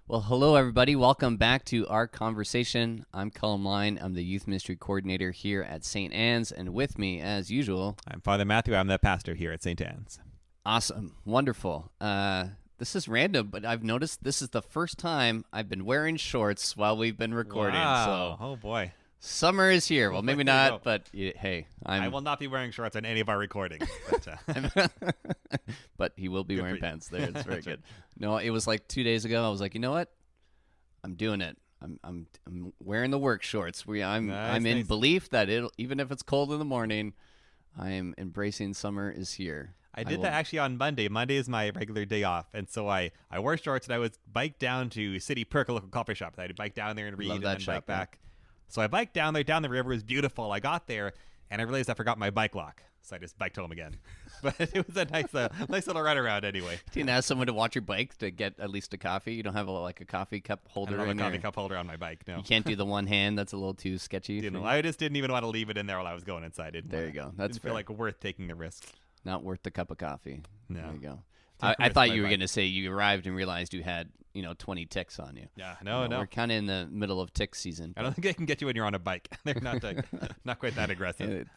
Well, hello, everybody. Welcome back to our conversation. I'm Cullum Line. I'm the Youth Ministry Coordinator here at St. Anne's, and with me, as usual... I'm Father Matthew. I'm the pastor here at St. Anne's. Awesome. Wonderful. This is random, but I've noticed this is the first time I've been wearing shorts while we've been recording. Wow. So Oh, boy. summer is here. Well, maybe not, but hey. I will not be wearing shorts on any of our recordings. But he will be Good wearing for you. pants there. It's very That's good. No, it was like 2 days ago. I was like, you know what? I'm doing it. I'm wearing the work shorts. I'm in Nice. belief that even if it's cold in the morning, I am embracing summer is here. I did that actually on Monday. Monday is my regular day off. And so I wore shorts and I was biked down to City Perk, a local coffee shop. I had to bike down there and read Love and that then shop, bike back. So I biked down there, down the river. It was beautiful. I got there and I realized I forgot my bike lock. So I just biked home again. But it was a nice little run around anyway. Do you ask someone to watch your bike to get at least a coffee? You don't have a coffee cup I holder don't have in a coffee there? cup holder on my bike, no. You can't do the one hand. That's a little too sketchy. You for know, you? I just didn't even want to leave it in there while I was going inside. There you go. That's didn't fair. feel like worth taking the risk. Not worth the cup of coffee. No. There you go. Take I risk thought my you were bike. going to say you arrived and realized you had 20 ticks on you. Yeah, no. We're kind of in the middle of tick season. I don't think I can get you when you're on a bike. They're not not quite that aggressive.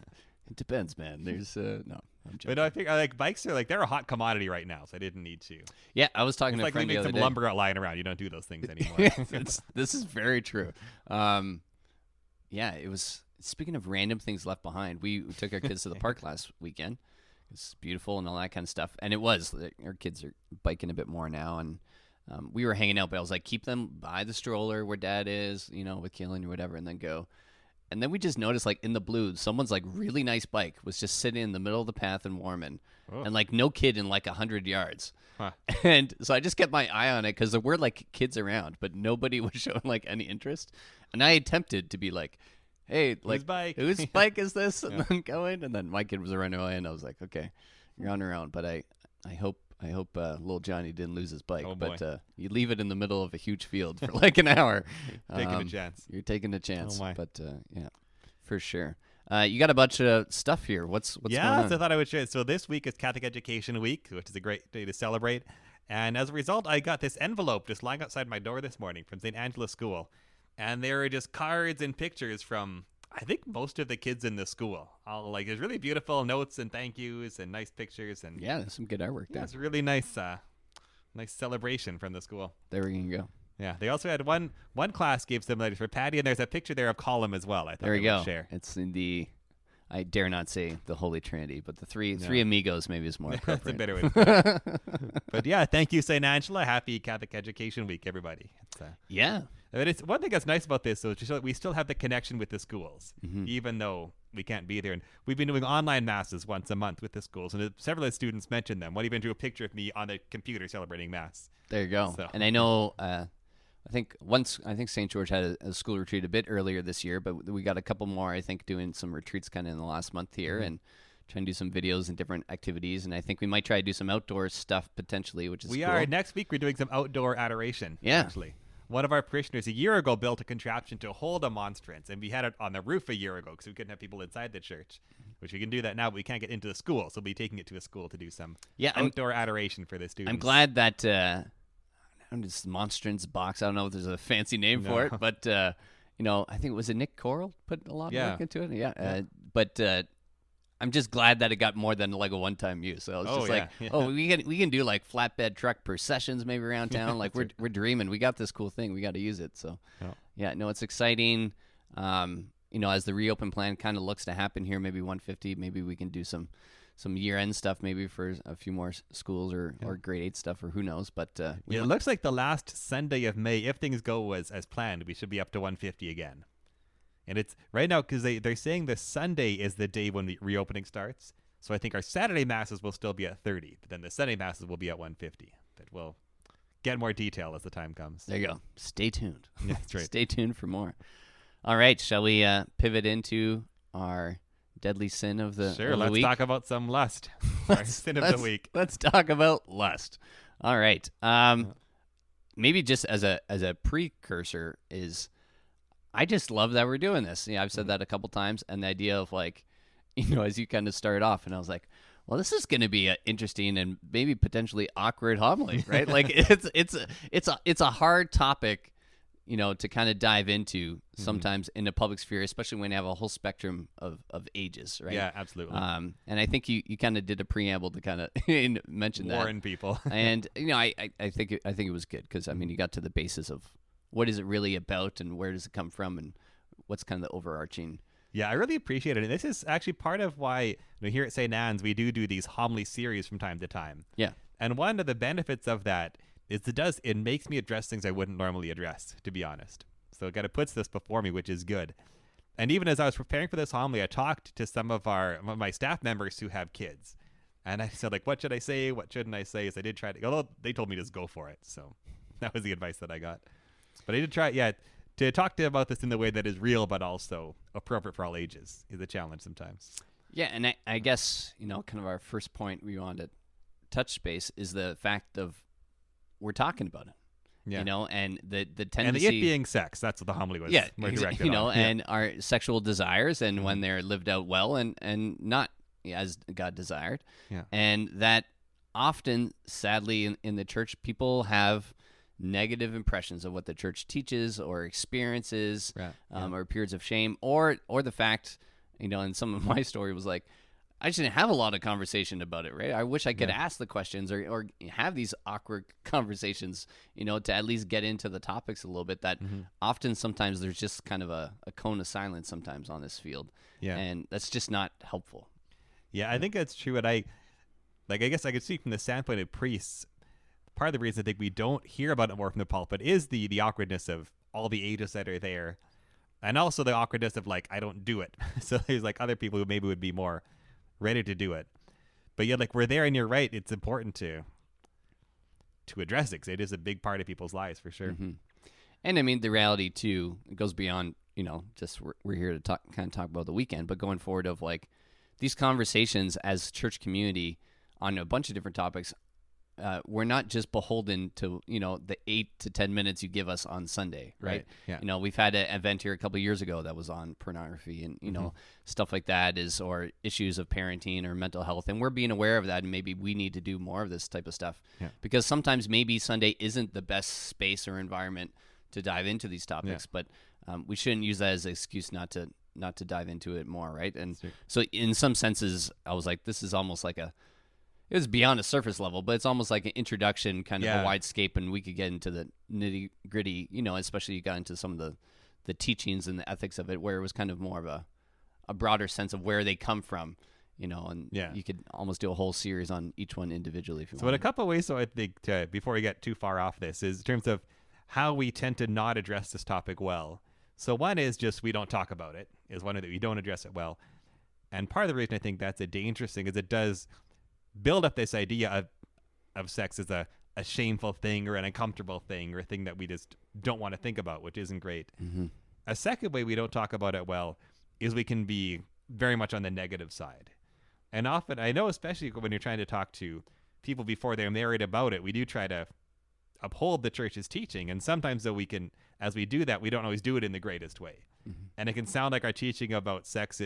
It depends, man. There's no. I'm joking. But no, I think bikes are they're a hot commodity right now, so I didn't need to. It's Yeah, I was talking to a like friend the leaving other some day. lumber lying around. You don't do those things anymore. This is very true. Yeah, it was. Speaking of random things left behind, we took our kids to the park last weekend. It's beautiful and all that kind of stuff. And it was. Our kids are biking a bit more now, and we were hanging out. But I was like, keep them by the stroller where Dad is, with Kaylin or whatever, and then go. And then we just noticed, in the blue, someone's really nice bike was just sitting in the middle of the path in Warman, Oh. and no kid in 100 yards. Huh. And so I just kept my eye on it because there were kids around, but nobody was showing any interest. And I attempted to be like, "Hey, Whose bike? whose bike is this?" And then going, and then my kid was running away, and I was like, "Okay, you're on your own." But I hope little Johnny didn't lose his bike. Oh, boy. But you leave it in the middle of a huge field for an hour. Taking a chance. You're taking a chance. Oh, my. But yeah, for sure. You got a bunch of stuff here. What's going on? So I thought I would share. So this week is Catholic Education Week, which is a great day to celebrate. And as a result, I got this envelope just lying outside my door this morning from St. Angela School. And there are just cards and pictures from, I think, most of the kids in the school. There's really beautiful notes and thank yous and nice pictures. And Yeah, there's some good artwork there. it's a really nice celebration from the school. There we can go. Yeah, they also had one class gave some letters for Patty, and there's a picture there of Colum as well. I thought There we I would go. share. It's in the, I dare not say the Holy Trinity, but the three No. amigos maybe is more That's a appropriate. better way to put it. But yeah, thank you, St. Angela. Happy Catholic Education Week, everybody. Yeah. But it's one thing that's nice about this, though, is just that we still have the connection with the schools, Mhm. even though we can't be there. And we've been doing online masses once a month with the schools, and several of the students mentioned them. One even drew a picture of me on the computer celebrating mass. There you go. So- And I know, I think St. George had a school retreat a bit earlier this year, but we got a couple more, I think, doing some retreats kind of in the last month here and trying to do some videos and different activities. And I think we might try to do some outdoor stuff potentially, which is We cool. are. Next week, we're doing some outdoor adoration, Yeah. actually. One of our parishioners a year ago built a contraption to hold a monstrance, and we had it on the roof a year ago because we couldn't have people inside the church, which we can do that now, but we can't get into the school, so we'll be taking it to a school to do some outdoor adoration for the students. I'm glad that this monstrance box. I don't know if there's a fancy name for it, but I think was it Nick Coral put a lot of work into it. Yeah. But I'm just glad that it got more than a one-time use. So I was we can do flatbed truck processions maybe around town. We're dreaming. We got this cool thing. We got to use it. So it's exciting. As the reopen plan kind of looks to happen here, maybe 150. Maybe we can do some year-end stuff maybe for a few more schools or grade 8 stuff or who knows. But it looks like the last Sunday of May, if things go as planned, we should be up to 150 again. And it's right now because they're saying the Sunday is the day when the reopening starts. So I think our Saturday masses will still be at 30, but then the Sunday masses will be at 150. But we'll get more detail as the time comes. There you go. Stay tuned. Yeah, that's right. Stay tuned for more. All right. Shall we pivot into our deadly sin of the Sure, of the let's week? talk about some lust. Our sin of the week. Let's talk about lust. All right. Maybe just as a precursor is, I just love that we're doing this. I've said that a couple times, and the idea of as you kind of started off, and I was like, well, this is going to be an interesting and maybe potentially awkward homily, right? Like it's a hard topic, to kind of dive into sometimes in the public sphere, especially when you have a whole spectrum of ages, right? Yeah, absolutely. And I think you kind of did a preamble to kind of mention that. Warn people. And I think it was good because you got to the basis of what is it really about and where does it come from and what's kind of the overarching. Yeah, I really appreciate it. And this is actually part of why here at St. Anne's we do these homily series from time to time. Yeah. And one of the benefits of that is it makes me address things I wouldn't normally address, to be honest. So it kind of puts this before me, which is good. And even as I was preparing for this homily, I talked to some of my staff members who have kids. And I said, like, what should I say? What shouldn't I say? So I did try to, although they told me just go for it. So that was the advice that I got. But I did try, to talk to them about this in the way that is real, but also appropriate for all ages is a challenge sometimes. Yeah, and I guess, kind of our first point we wanted to touch space is the fact of we're talking about it. Yeah. And the tendency, and the it being sex, that's what the homily was. Yeah, more directed on. And our sexual desires, and when they're lived out well and not as God desired. Yeah. And that often, sadly, in the church, people have negative impressions of what the church teaches or experiences, right. or periods of shame, or the fact, and some of my story was like, I just didn't have a lot of conversation about it, right? I wish I could ask the questions or have these awkward conversations, to at least get into the topics a little bit that often sometimes there's just kind of a cone of silence sometimes on this field. Yeah. And that's just not helpful. Yeah, I think that's true. And I guess I could speak from the standpoint of priests. Part of the reason I think we don't hear about it more from the pulpit is the awkwardness of all the ages that are there. And also the awkwardness of I don't do it. So there's other people who maybe would be more ready to do it. But yeah, we're there, and you're right. It's important to address it because it is a big part of people's lives for sure. Mm-hmm. And the reality too, it goes beyond, just we're here to talk about the weekend, but going forward of these conversations as church community on a bunch of different topics, we're not just beholden to, the 8 to 10 minutes you give us on Sunday, right? Yeah. We've had an event here a couple of years ago that was on pornography and, stuff like that or issues of parenting or mental health. And we're being aware of that. And maybe we need to do more of this type of stuff because sometimes maybe Sunday isn't the best space or environment to dive into these topics, but we shouldn't use that as an excuse not to dive into it more, right? And so in some senses, I was like, this is almost like it was beyond a surface level, but it's almost like an introduction, kind of a widescape, and we could get into the nitty gritty, especially you got into some of the teachings and the ethics of it, where it was kind of more of a broader sense of where they come from, and you could almost do a whole series on each one individually if you want. So in a couple of ways, I think, before we get too far off this, is in terms of how we tend to not address this topic well. So one is just we don't talk about it, is one of that we don't address it well. And part of the reason I think that's a dangerous thing is it does build up this idea of sex as a shameful thing or an uncomfortable thing or a thing that we just don't want to think about, which isn't great. Mm-hmm. A second way we don't talk about it well is we can be very much on the negative side. And often, I know especially when you're trying to talk to people before they're married about it, we do try to uphold the church's teaching. And sometimes, though, as we do that, we don't always do it in the greatest way. Mm-hmm. And it can sound like our teaching about sex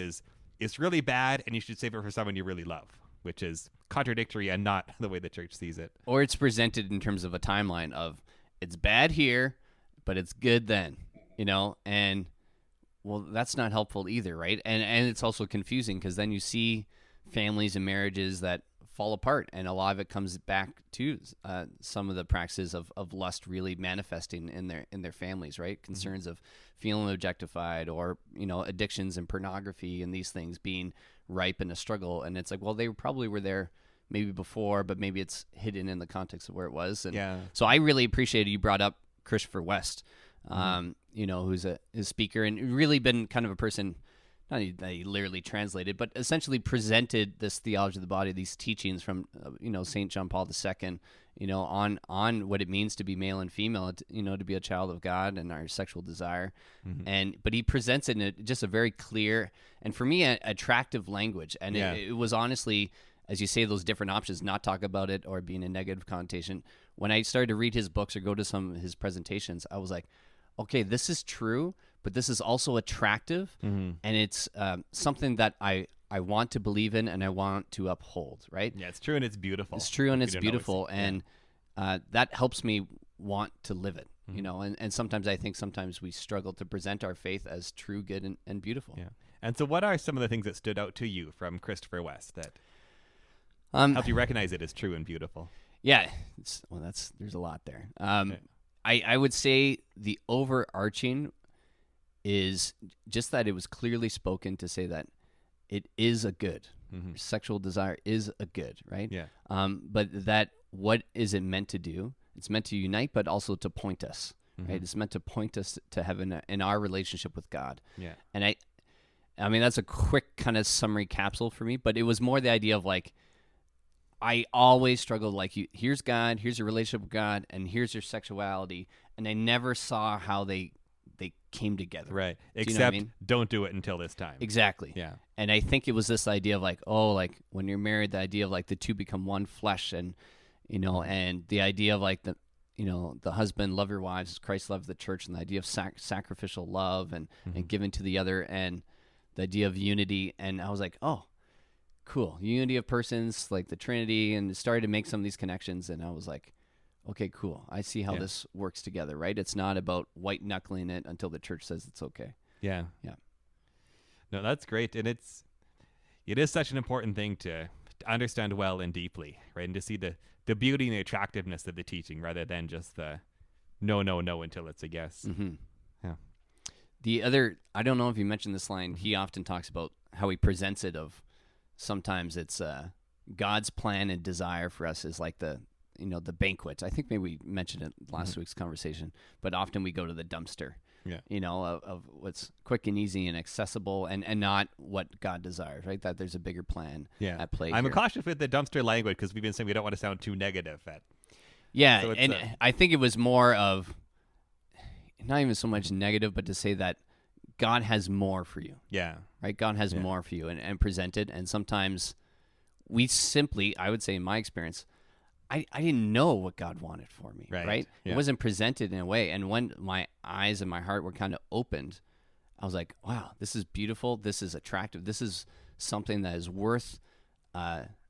it's really bad and you should save it for someone you really love, which is contradictory and not the way the church sees it. Or it's presented in terms of a timeline of it's bad here, but it's good then, and well, that's not helpful either, right? And it's also confusing because then you see families and marriages that fall apart, and a lot of it comes back to some of the practices of lust really manifesting in their families, right? Concerns of feeling objectified or addictions and pornography and these things being ripe in a struggle. And it's like, well, they probably were there maybe before, but maybe it's hidden in the context of where it was. And so I really appreciated you brought up Christopher West, who's a speaker and really been kind of a person, not that he literally translated, but essentially presented this theology of the body, these teachings from, St. John Paul II, on what it means to be male and female, to be a child of God and our sexual desire. Mm-hmm. But he presents it in just a very clear and for me, attractive language. And it was honestly, as you say, those different options, not talk about it or be in a negative connotation. When I started to read his books or go to some of his presentations, I was like, okay, this is true, but this is also attractive, and it's something that I I want to believe in and I want to uphold, right? Yeah, it's true and it's beautiful. It's true and If it's you don't know beautiful, and that helps me want to live it, you know. And sometimes I think sometimes we struggle to present our faith as true, good, and beautiful. Yeah. And so what are some of the things that stood out to you from Christopher West that help you recognize it as true and beautiful? Yeah, there's a lot there. I would say the overarching is just that it was clearly spoken to say that it is a good. Sexual desire is a good, right? Yeah. But that what is it meant to do? It's meant to unite, but also to point us, right? It's meant to point us to heaven in our relationship with God. Yeah. And I mean, that's a quick kind of summary capsule for me, but it was more the idea of like, I always struggled like, here's God, here's your relationship with God, and here's your sexuality, and I never saw how they came together. Right. Do you know Except what I mean? don't do it until this time. Exactly. Yeah. And I think it was this idea of like, oh, like when you're married, the idea of like the two become one flesh, and you know, and the idea of like the husband love your wives as Christ loved the church, and the idea of sacrificial love and giving to the other, and the idea of unity. And I was like, oh, cool, unity of persons, like the Trinity, and started to make some of these connections. And I was like, okay, cool, I see how this works together, right? It's not about white knuckling it until the church says it's okay. Yeah. Yeah. No, that's great. And it is such an important thing to understand well and deeply, right? And to see the beauty and the attractiveness of the teaching rather than just the no until it's a yes. Yeah. The other, I don't know if you mentioned this line, he often talks about how he presents it of sometimes it's God's plan and desire for us is like the banquet. I think maybe we mentioned it last week's conversation, but often we go to the dumpster, of what's quick and easy and accessible and not what God desires, right? That there's a bigger plan at play. I'm here. cautious with the dumpster language because we've been saying we don't want to sound too negative. So and I think it was more of not even so much negative, but to say that God has more for you. Yeah. Right? God has more for you and present it. And sometimes we simply, I would say in my experience, I didn't know what God wanted for me, right? Yeah. It wasn't presented in a way. And when my eyes and my heart were kind of opened, I was like, wow, this is beautiful. This is attractive. This is something that is worth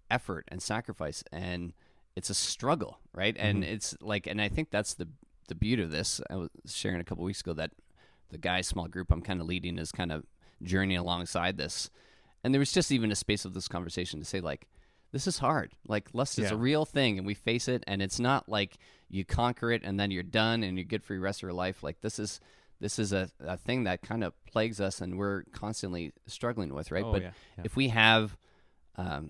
effort and sacrifice. And it's a struggle, right? And it's like, and I think that's the beauty of this. I was sharing a couple weeks ago that the guys' small group I'm kind of leading is kind of journeying alongside this. And there was just even a space of this conversation to say like, this is hard. Like lust is a real thing and we face it, and it's not like you conquer it and then you're done and you're good for your rest of your life. Like this is a thing that kind of plagues us and we're constantly struggling with, right? If we have kind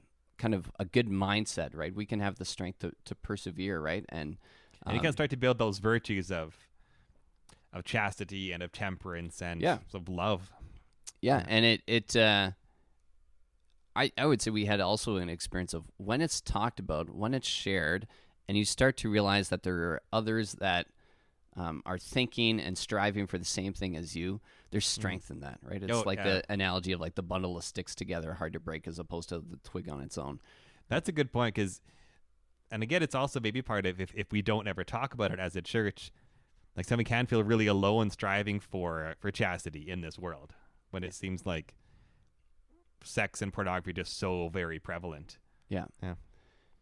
of a good mindset, right, we can have the strength to persevere, right? And you can start to build those virtues of chastity and of temperance and of love. Yeah, and I would say we had also an experience of when it's talked about, when it's shared, and you start to realize that there are others that are thinking and striving for the same thing as you. There's strength in that, right? It's the analogy of like the bundle of sticks together, hard to break, as opposed to the twig on its own. That's a good point, because, and again, it's also maybe part of if we don't ever talk about it as a church, like somebody can feel really alone striving for chastity in this world when it seems like sex and pornography are just so very prevalent. Yeah. But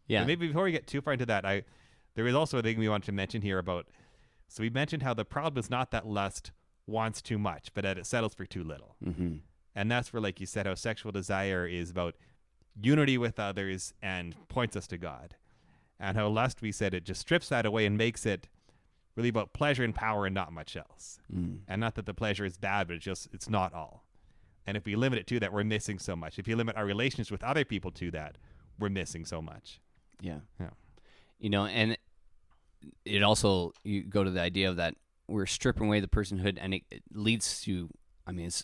maybe before we get too far into that, there is also a thing we want to mention here about. So we mentioned how the problem is not that lust wants too much, but that it settles for too little. And that's where, like you said, how sexual desire is about unity with others and points us to God. And how lust, we said, it just strips that away and makes it really about pleasure and power and not much else. And not that the pleasure is bad, but it's not all. And if we limit it to that, we're missing so much. If you limit our relations with other people to that, we're missing so much. Yeah. And it also, you go to the idea of that we're stripping away the personhood, and it leads to,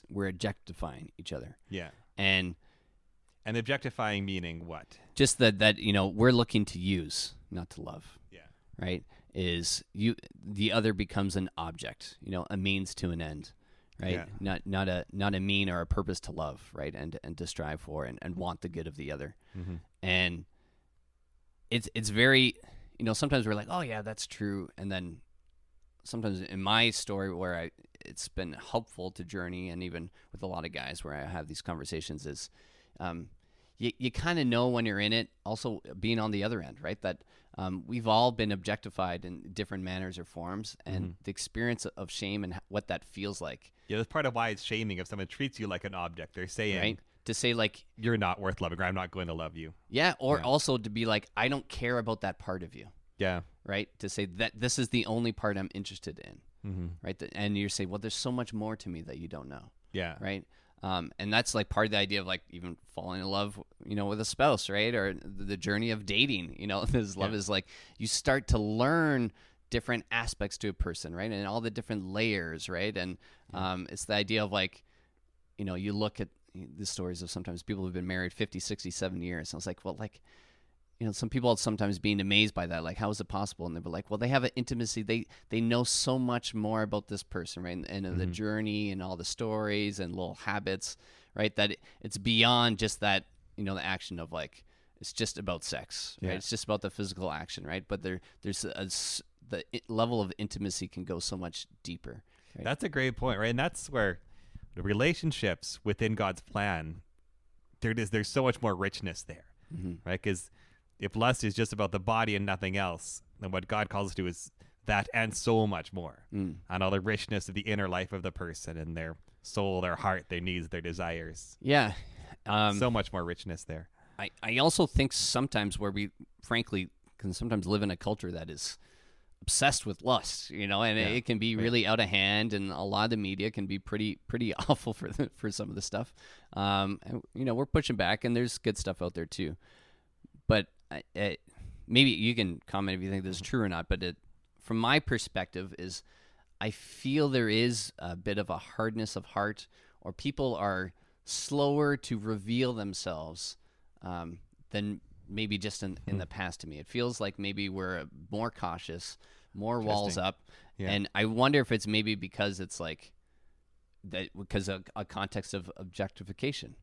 we're objectifying each other. Yeah. And objectifying meaning what? Just that we're looking to use, not to love. Yeah. Right? The other becomes an object, a means to an end. Right, not a mean or a purpose to love, right, and to strive for and want the good of the other, and it's very, sometimes we're like, oh yeah, that's true, and then sometimes in my story where it's been helpful to journey, and even with a lot of guys where I have these conversations, is you kind of know when you're in it. Also, being on the other end, right? That we've all been objectified in different manners or forms, and the experience of shame and what that feels like. Yeah, that's part of why it's shaming if someone treats you like an object. They're saying, right? To say like you're not worth loving, or I'm not going to love you. Yeah, or also to be like, I don't care about that part of you. Yeah. Right? To say that this is the only part I'm interested in. Right? And you say, well, there's so much more to me that you don't know. Yeah. Right? And that's like part of the idea of like even falling in love, with a spouse, right? Or the journey of dating, this love is like you start to learn different aspects to a person, right? And all the different layers, right? And it's the idea of like, you look at the stories of sometimes people who've been married 50, 60, 70 years. And I was like, well, like, some people sometimes being amazed by that, like, how is it possible? And they were like, well, they have an intimacy. They know so much more about this person, right? And the journey and all the stories and little habits, right? That it's beyond just that, the action of like, it's just about sex, right? It's just about the physical action, right? But there's the level of intimacy can go so much deeper. Right? That's a great point, right? And that's where the relationships within God's plan, there's so much more richness there, right? Because if lust is just about the body and nothing else, then what God calls us to is that and so much more. And all the richness of the inner life of the person and their soul, their heart, their needs, their desires. Yeah. So much more richness there. I also think sometimes where we, frankly, can sometimes live in a culture that is obsessed with lust, and it can be really out of hand, and a lot of the media can be pretty awful for some of the stuff. And, we're pushing back, and there's good stuff out there too. But maybe you can comment if you think this is true or not, but from my perspective is I feel there is a bit of a hardness of heart, or people are slower to reveal themselves than maybe just in the past to me. It feels like maybe we're more cautious, more walls up. Yeah. And I wonder if it's maybe because it's like that, because of a context of objectification,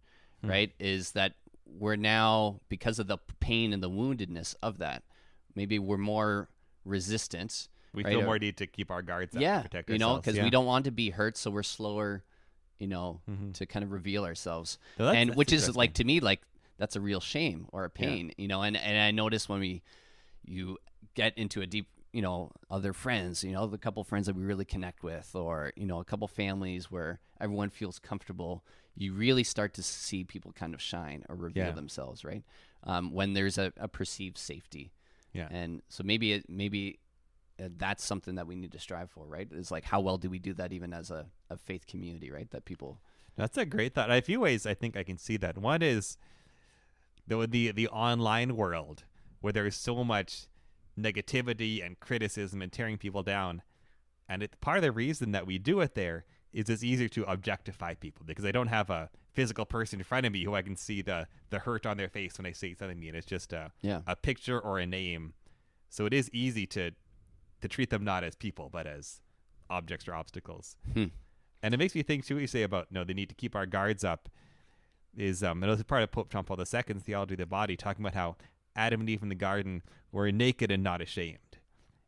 right? Is that we're now, because of the pain and the woundedness of that, maybe we're more resistant. We feel more need to keep our guards up to protect ourselves. Because we don't want to be hurt, so we're slower, to kind of reveal ourselves. So that's which is like, to me, like that's a real shame or a pain, and I notice when you get into a deep, other friends, the couple friends that we really connect with, or, a couple families where everyone feels comfortable, you really start to see people kind of shine or reveal themselves, right? When there's a perceived safety. Yeah. And so maybe that's something that we need to strive for, right? Is like, how well do we do that even as a faith community, right? That people. That's a great thought. In a few ways, I think I can see that. One is the online world, where there's so much negativity and criticism and tearing people down. And part of the reason that we do it there is it's easier to objectify people, because I don't have a physical person in front of me who I can see the hurt on their face when I say something mean. It's just a picture or a name. So it is easy to treat them not as people, but as objects or obstacles. And it makes me think too, what you say about, they need to keep our guards up is, and it was part of Pope John Paul II's theology of the body, talking about how Adam and Eve in the garden were naked and not ashamed.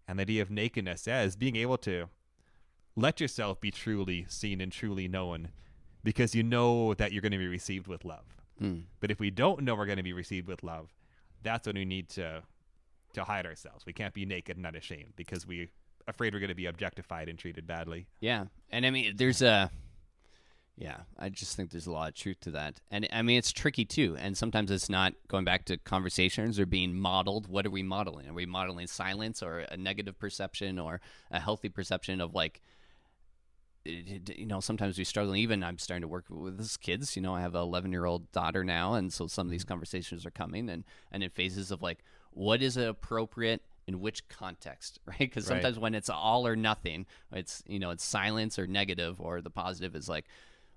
And the idea of nakedness as being able to let yourself be truly seen and truly known, because you know that you're going to be received with love. But if we don't know we're going to be received with love, that's when we need to hide ourselves. We can't be naked and not ashamed, because we're afraid we're going to be objectified and treated badly. Yeah. And I mean, I just think there's a lot of truth to that. And I mean, it's tricky too. And sometimes it's not, going back to conversations or being modeled. What are we modeling? Are we modeling silence, or a negative perception, or a healthy perception of like, sometimes we struggle. Even I'm starting to work with these kids. I have an 11-year-old daughter now. And so some of these conversations are coming and in phases of like, what is appropriate in which context, right? Because sometimes when it's all or nothing, it's, it's silence or negative, or the positive is like,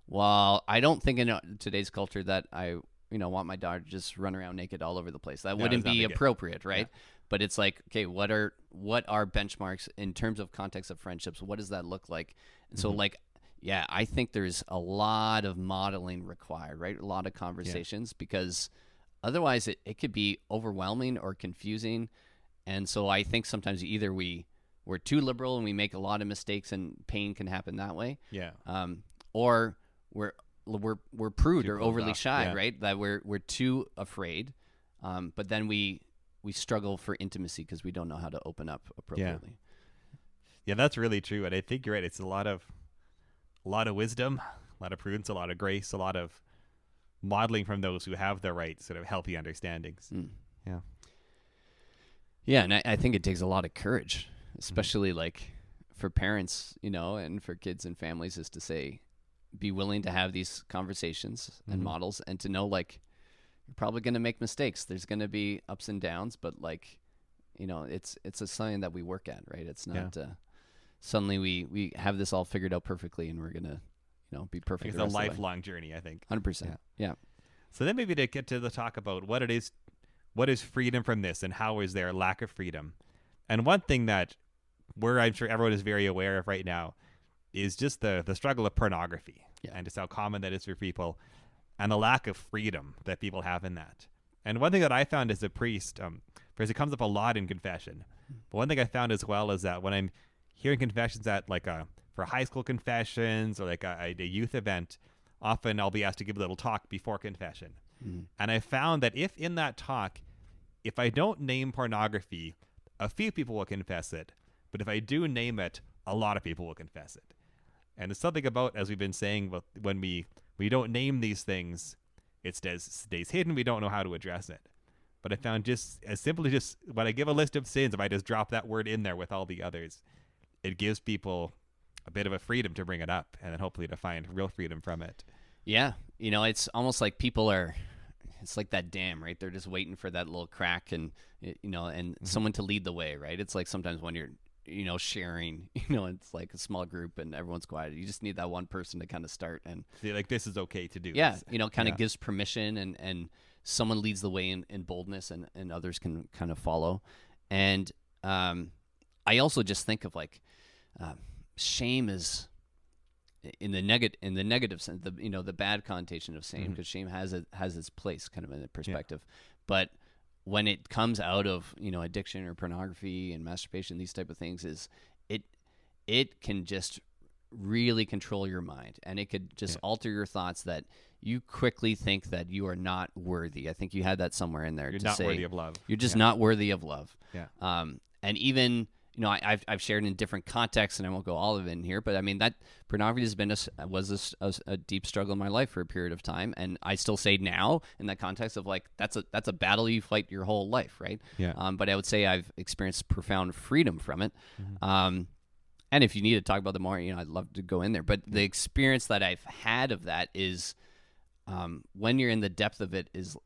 well, I don't think in today's culture that I, want my daughter to just run around naked all over the place. That wouldn't be appropriate, right? Yeah. But it's like, okay, what are benchmarks in terms of context of friendships? What does that look like? And so like, I think there's a lot of modeling required, right? A lot of conversations, because otherwise it could be overwhelming or confusing. And so I think sometimes either we're too liberal and we make a lot of mistakes and pain can happen that way. Yeah. Or we're we're prude Too or closed overly off, shy, yeah. right? That we're too afraid, but then we struggle for intimacy because we don't know how to open up appropriately. Yeah, that's really true, and I think you're right. It's a lot of wisdom, a lot of prudence, a lot of grace, a lot of modeling from those who have the right sort of healthy understandings. Yeah. Yeah, and I think it takes a lot of courage, especially like for parents, and for kids and families, is to say, be willing to have these conversations and models, and to know like you're probably going to make mistakes. There's going to be ups and downs, but like, it's a sign that we work at, right? It's not suddenly we have this all figured out perfectly and we're going to, be perfect. It's a lifelong journey, I think. 100%. Yeah. So then maybe to get to the talk about what is freedom from this, and how is there lack of freedom? And one thing that I'm sure everyone is very aware of right now is just the struggle of pornography, and just how common that is for people, and the lack of freedom that people have in that. And one thing that I found as a priest, because it comes up a lot in confession, but one thing I found as well is that when I'm hearing confessions at for high school confessions or like a youth event, often I'll be asked to give a little talk before confession. And I found that if in that talk, if I don't name pornography, a few people will confess it. But if I do name it, a lot of people will confess it. And it's something about, as we've been saying, when we don't name these things, it stays hidden. We don't know how to address it. But I found just as simply just when I give a list of sins, if I just drop that word in there with all the others, it gives people a bit of a freedom to bring it up, and then hopefully to find real freedom from it. Yeah. It's almost like it's like that dam, right? They're just waiting for that little crack and someone to lead the way, right? It's like sometimes when you're, sharing, it's like a small group and everyone's quiet. You just need that one person to kind of start and see, like, this is okay to do. Yeah. Kind of gives permission and someone leads the way in boldness and others can kind of follow. And I also just think of like shame is in the negative sense, the bad connotation of shame, because shame has its place kind of in the perspective. But when it comes out of, addiction or pornography and masturbation, these type of things, is it can just really control your mind, and it could just alter your thoughts that you quickly think that you are not worthy. I think you had that somewhere in there. You're to not say, worthy of love. You're just not worthy of love. Yeah. And even, I've shared in different contexts, and I won't go all of it in here, but I mean, that pornography was a deep struggle in my life for a period of time, and I still say now in that context of like that's a battle you fight your whole life, right? Yeah. But I would say I've experienced profound freedom from it. And if you need to talk about the more, I'd love to go in there. But the experience that I've had of that is, when you're in the depth of it, is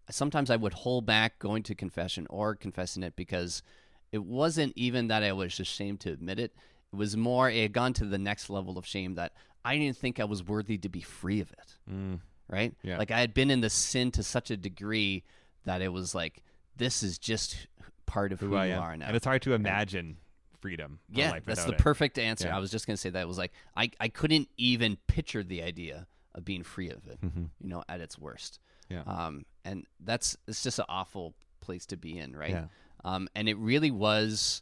sometimes I would hold back going to confession or confessing it because it wasn't even that I was ashamed to admit it. It was more, it had gone to the next level of shame that I didn't think I was worthy to be free of it. Right? Yeah. Like I had been in the sin to such a degree that it was like, this is just part of who you are now. And it's hard to imagine freedom. Yeah, that's the it. perfect answer. Yeah. I was just going to say that. It was like, I couldn't even picture the idea of being free of it, at its worst. Yeah. And it's just an awful place to be in, right? Yeah. And it really was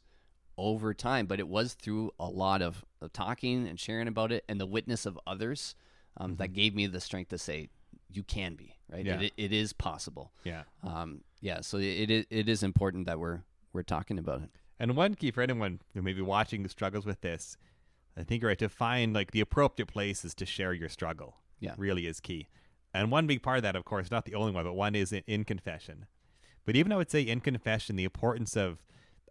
over time, but it was through a lot of talking and sharing about it and the witness of others that gave me the strength to say, you can be, right? Yeah. It is possible. Yeah. So it is important that we're talking about it. And one key for anyone who may be watching who struggles with this, I think, right, to find like the appropriate places to share your struggle. Yeah. Really is key. And one big part of that, of course, not the only one, but one is in confession. But even I would say in confession, the importance of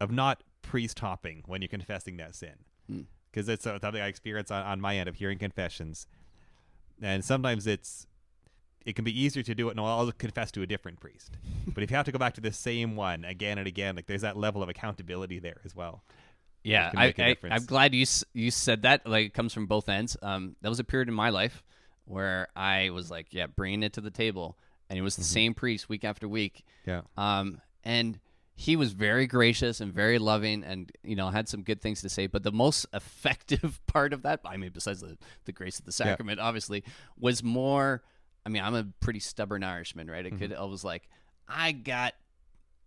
not priest hopping when you're confessing that sin. Because it's something I experience on my end of hearing confessions. And sometimes it can be easier to do it, no, I'll confess to a different priest. But if you have to go back to the same one again and again, like there's that level of accountability there as well. Yeah, I'm glad you said that. Like it comes from both ends. That was a period in my life where I was like, bringing it to the table, and it was the same priest week after week. Yeah. And he was very gracious and very loving, and had some good things to say. But the most effective part of that, I mean, besides the grace of the sacrament, obviously, was more. I mean, I'm a pretty stubborn Irishman, right? I was like, I got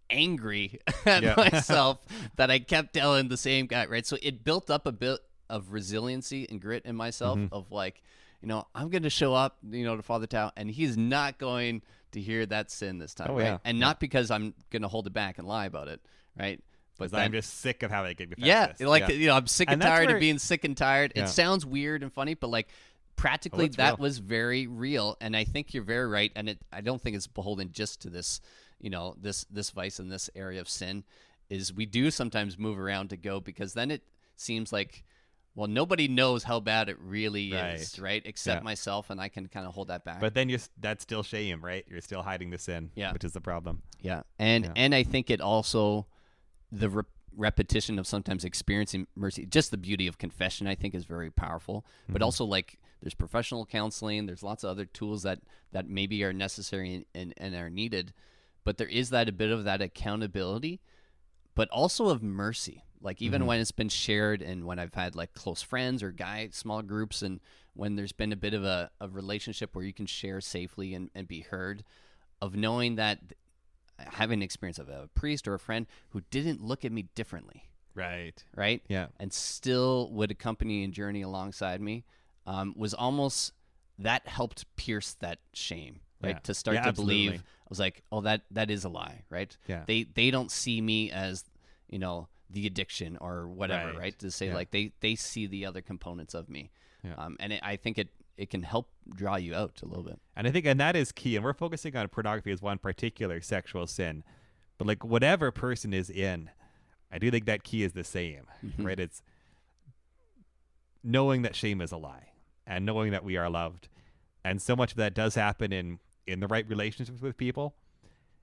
angry at myself that I kept telling the same guy, right? So it built up a bit of resiliency and grit in myself of like, I'm going to show up, to Father Tao, and he's not going to hear that sin this time, right? Yeah. And not because I'm going to hold it back and lie about it, right? But I'm just sick of how they get me. I'm sick and tired of being sick and tired. Yeah. It sounds weird and funny, but like practically that was very real. And I think you're very right. And I don't think it's beholden just to this, this vice in this area of sin. Is we do sometimes move around to go, because then it seems like, well, nobody knows how bad it really is, right? Except myself, and I can kind of hold that back. But then that's still shame, right? You're still hiding the sin, which is the problem. Yeah, and I think it also, the repetition of sometimes experiencing mercy, just the beauty of confession, I think is very powerful. But also, like, there's professional counseling, there's lots of other tools that maybe are necessary and are needed. But there is a bit of that accountability, but also of mercy. Like, even when it's been shared, and when I've had like close friends or small groups, and when there's been a bit of a relationship where you can share safely and be heard, of knowing that having an experience of a priest or a friend who didn't look at me differently. Right. Yeah. And still would accompany and journey alongside me, was almost, that helped pierce that shame, right? To start to believe, I was like, oh, that is a lie, right? Yeah. They don't see me as, the addiction or whatever, right? To say like they see the other components of me. Yeah. And I think it can help draw you out a little bit. And I think, and that is key. And we're focusing on pornography as one particular sexual sin, but like whatever person is in, I do think that key is the same, right? It's knowing that shame is a lie, and knowing that we are loved. And so much of that does happen in the right relationships with people,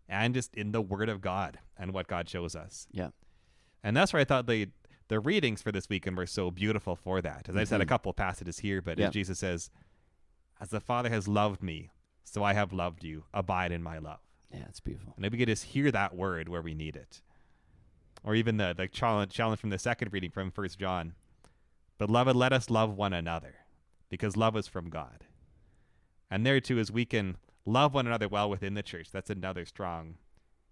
and just in the Word of God and what God shows us. Yeah. And that's where I thought the readings for this weekend were so beautiful for that. As I just had a couple passages here, but as Jesus says, as the Father has loved me, so I have loved you. Abide in my love. Yeah, it's beautiful. And we could just hear that word where we need it. Or even the challenge from the second reading from 1 John. Beloved, let us love one another, because love is from God. And there too, as we can love one another well within the church, that's another strong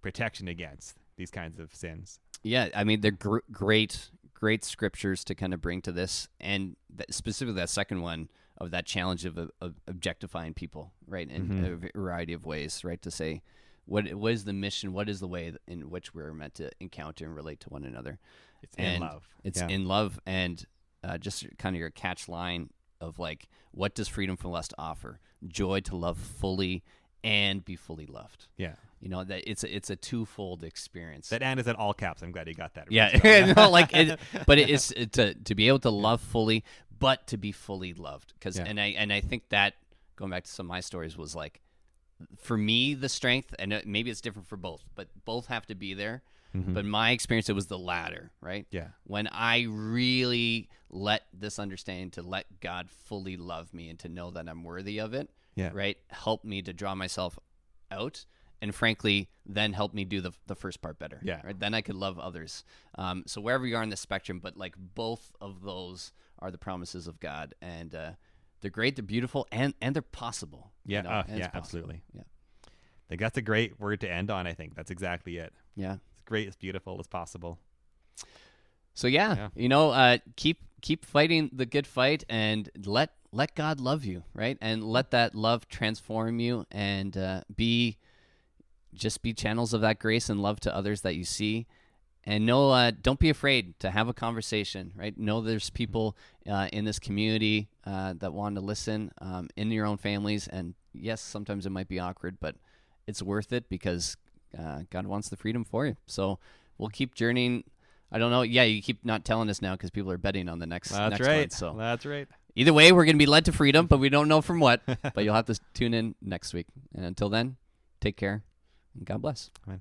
protection against these kinds of sins. Yeah, I mean, they're great scriptures to kind of bring to this, and specifically that second one of that challenge of objectifying people, right, in a variety of ways, right, to say what is the mission, what is the way in which we're meant to encounter and relate to one another. It's in love. It's in love, and just kind of your catch line of like, what does freedom from lust offer? Joy to love fully and be fully loved. Yeah. That it's a twofold experience. That "and" is in all caps. I'm glad you got that. Yeah, but it is to be able to love fully, but to be fully loved. And I think that, going back to some of my stories, was like, for me, the strength, and maybe it's different for both, but both have to be there. But my experience, it was the latter, right? Yeah. When I really let this understanding to let God fully love me and to know that I'm worthy of it, right, help me to draw myself out. And frankly, then help me do the first part better. Yeah. Right? Then I could love others. So wherever you are in the spectrum, but like both of those are the promises of God, and they're great, they're beautiful, and they're possible. Yeah. Absolutely. Yeah. I think that's a great word to end on. I think that's exactly it. Yeah. It's great, as beautiful as possible. So keep fighting the good fight, and let God love you, right? And let that love transform you, and be channels of that grace and love to others that you see. And don't be afraid to have a conversation, right? Know there's people in this community that want to listen, in your own families. And yes, sometimes it might be awkward, but it's worth it, because God wants the freedom for you. So we'll keep journeying. I don't know. Yeah, you keep not telling us now because people are betting on the next one. So that's right. Either way, we're going to be led to freedom, but we don't know from what. But you'll have to tune in next week. And until then, take care. God bless. Amen.